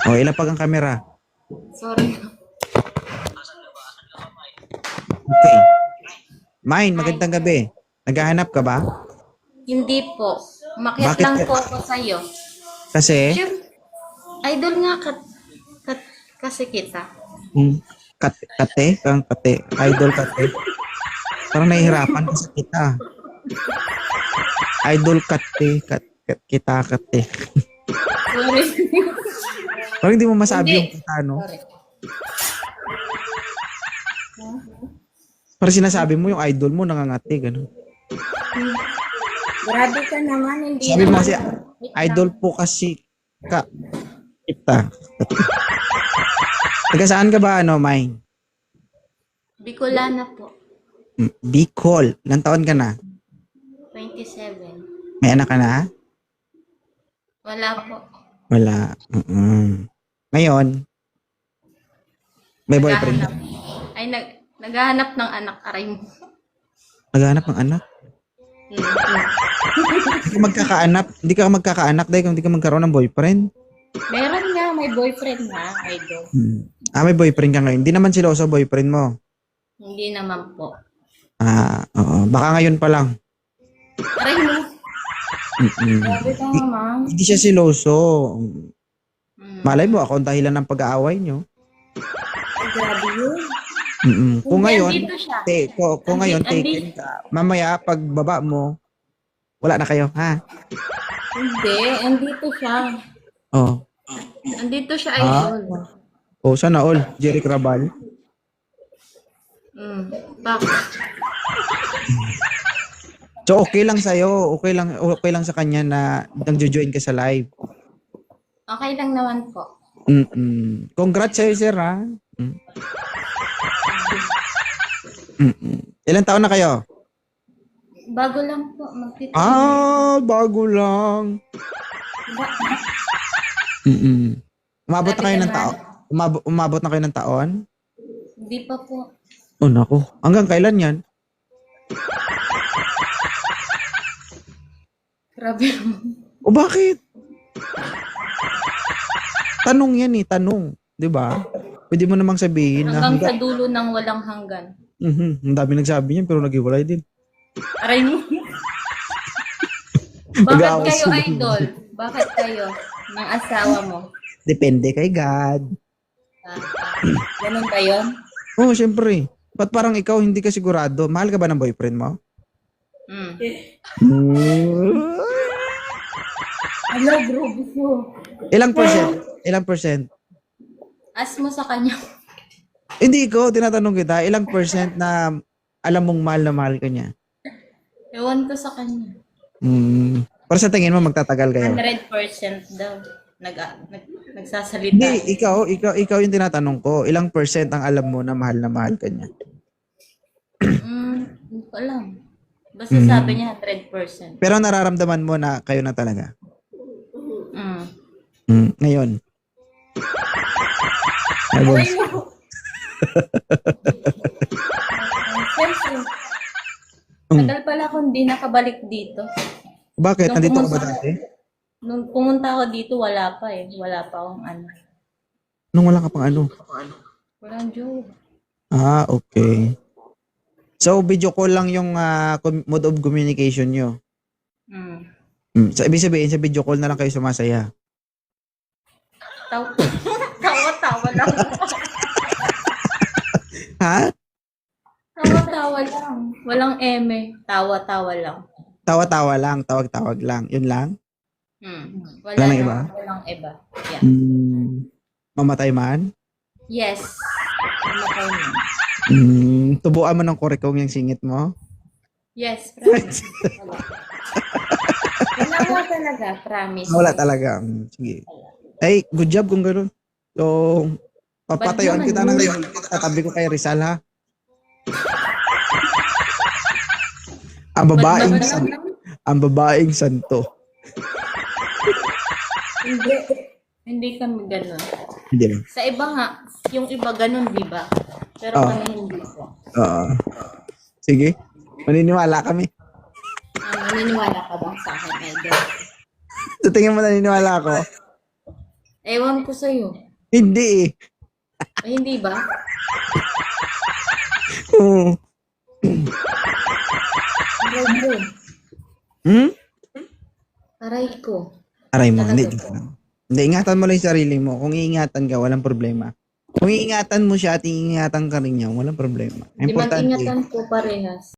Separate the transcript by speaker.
Speaker 1: O, ilapag ang kamera.
Speaker 2: Sorry.
Speaker 1: Okay. Mine,
Speaker 2: Hi.
Speaker 1: magandang gabi. Naghahanap ka ba?
Speaker 2: Hindi po. Umakyat
Speaker 1: Bakit
Speaker 2: lang
Speaker 1: ka?
Speaker 2: po ako sa'yo.
Speaker 1: Kasi,
Speaker 2: Sure. Idol nga kasi kita.
Speaker 1: kate, kang kate, idol kate. Parang nahihirapan kasi kita. Idol kate, kita kate.
Speaker 2: Sorry.
Speaker 1: Parang hindi mo masabi
Speaker 2: Hindi.
Speaker 1: yung kita, no?
Speaker 2: Sorry.
Speaker 1: Parang sinasabi mo yung idol mo nangangati, gano'n.
Speaker 2: Grabe ka naman. Hindi
Speaker 1: Sabi mo
Speaker 2: naman.
Speaker 1: kasi,
Speaker 2: Wait
Speaker 1: idol
Speaker 2: lang.
Speaker 1: po kasi kita. Taga saan ka ba, May?
Speaker 2: Bicolana po.
Speaker 1: Bicol. Ilang taon ka na?
Speaker 2: 27.
Speaker 1: May anak ka na?
Speaker 2: Wala po.
Speaker 1: Wala. Ngayon, may boyfriend ka?
Speaker 2: Naghahanap. Ay, naghahanap ng anak. Aray mo.
Speaker 1: Naghahanap ng anak? Hindi ka magkakaanak dahil kung hindi ka magkaroon ng boyfriend.
Speaker 2: Meron nga. May boyfriend na. Idol.
Speaker 1: May boyfriend ka ngayon. Hindi naman siloso boyfriend mo.
Speaker 2: Hindi naman po.
Speaker 1: Oo. Baka ngayon pa lang.
Speaker 2: Aray mo. Grabe ka naman.
Speaker 1: Hindi siya siloso. Malay mo, ako ang dahilan ng pag-aaway nyo.
Speaker 2: Ay, grabe yun.
Speaker 1: Kung
Speaker 2: Hindi,
Speaker 1: ngayon,
Speaker 2: andito siya.
Speaker 1: kung ngayon,
Speaker 2: Andito.
Speaker 1: taken ka. Mamaya, pag baba mo, wala na kayo, ha?
Speaker 2: Hindi, andito siya.
Speaker 1: Oh.
Speaker 2: Andito siya, idol.
Speaker 1: Oh, sana all. Jerry Crabal.
Speaker 2: Bakit?
Speaker 1: So, okay lang sa'yo. Okay lang sa kanya na nag-join ka sa live.
Speaker 2: Okay lang naman po.
Speaker 1: Congrats sa'yo, sir, ha? Ilan taon na kayo?
Speaker 2: Bago lang po.
Speaker 1: Bago lang. Umabot na kayo ng taon? Umabot na kayo ng taon?
Speaker 2: Hindi pa po.
Speaker 1: Oh, naku. Hanggang kailan yan?
Speaker 2: Grabe.
Speaker 1: O bakit? Tanong yan eh, tanong. 'Di ba? Pwede mo namang sabihin na
Speaker 2: Hanggang sa dulo ng walang hanggan.
Speaker 1: Ang dami nagsabi niyan pero naghiwalay din.
Speaker 2: Aray mo. Bakit kayo, idol? Bakit kayo? Ng asawa mo?
Speaker 1: Depende kay God.
Speaker 2: Ganun ba yun?
Speaker 1: Oh, syempre. Ba't parang ikaw hindi ka sigurado? Mahal ka ba ng boyfriend mo?
Speaker 2: Hello, bro. Gusto.
Speaker 1: Ilang percent? Ilang percent?
Speaker 2: Ask mo sa kanya.
Speaker 1: Hindi ikaw, tinatanong kita, ilang percent na alam mong mahal na mahal ka niya?
Speaker 2: Ewan ko sa kanya.
Speaker 1: Para sa tingin mo, magtatagal kayo?
Speaker 2: 100% daw. Nagsasalita.
Speaker 1: Hindi, ikaw yung tinatanong ko. Ilang percent ang alam mo na mahal ka niya?
Speaker 2: Hindi ko alam. Basta sabi niya 100%.
Speaker 1: Pero nararamdaman mo na kayo na talaga? Ngayon? Ay, boss.
Speaker 2: Siyempre. Tagal pala akong hindi nakabalik dito.
Speaker 1: Bakit?
Speaker 2: Nung
Speaker 1: Nandito ka ba
Speaker 2: pumunta-
Speaker 1: dati?
Speaker 2: Nung pumunta ako dito, wala pa eh. Wala pa akong ano.
Speaker 1: Nung wala ka pang ano?
Speaker 2: Walang joke.
Speaker 1: Okay. So, video call lang yung mode of communication nyo. So, ibig sabihin, sa video call na lang kayo sumasaya.
Speaker 2: Tawa-tawa lang.
Speaker 1: Ha?
Speaker 2: Tawa-tawa lang. Walang eme. Tawa-tawa lang.
Speaker 1: Tawa-tawa lang, tawag-tawag lang. Yun lang?
Speaker 2: Wala
Speaker 1: Walang
Speaker 2: nang
Speaker 1: iba?
Speaker 2: Walang iba. Yeah.
Speaker 1: Mamatay man?
Speaker 2: Yes. Mamatay mo.
Speaker 1: Tubuan mo ng korikong yung singit mo?
Speaker 2: Yes, promise. Wala talaga, promise.
Speaker 1: Wala talaga. Sige. Ay, good job kung gano'n. So, papatayuan
Speaker 2: Bad
Speaker 1: kita
Speaker 2: naman
Speaker 1: ng tatabi ko kay Rizal, ha? Ang babaeng santo.
Speaker 2: Hindi kami ganun.
Speaker 1: Hindi ba?
Speaker 2: Sa iba nga, yung iba ganun, di ba? Pero kami hindi po.
Speaker 1: Sige. Maniniwala kami.
Speaker 2: Naniniwala ka ba sa akin, idol?
Speaker 1: Sa tingin mo naniniwala ako?
Speaker 2: Ewan ko sa'yo.
Speaker 1: Hindi eh.
Speaker 2: Ay, hindi ba?
Speaker 1: Oo.
Speaker 2: Aray ko.
Speaker 1: Hmm?
Speaker 2: Aray ko.
Speaker 1: Aray mo,
Speaker 2: Talaga
Speaker 1: hindi.
Speaker 2: po.
Speaker 1: Joke lang. Hindi, ingatan mo lang yung sarili mo. Kung iingatan ka, walang problema. Kung iingatan mo siya at iingatan ka rin niya, walang problema.
Speaker 2: Di
Speaker 1: Importante.
Speaker 2: mag-ingatan po parehas.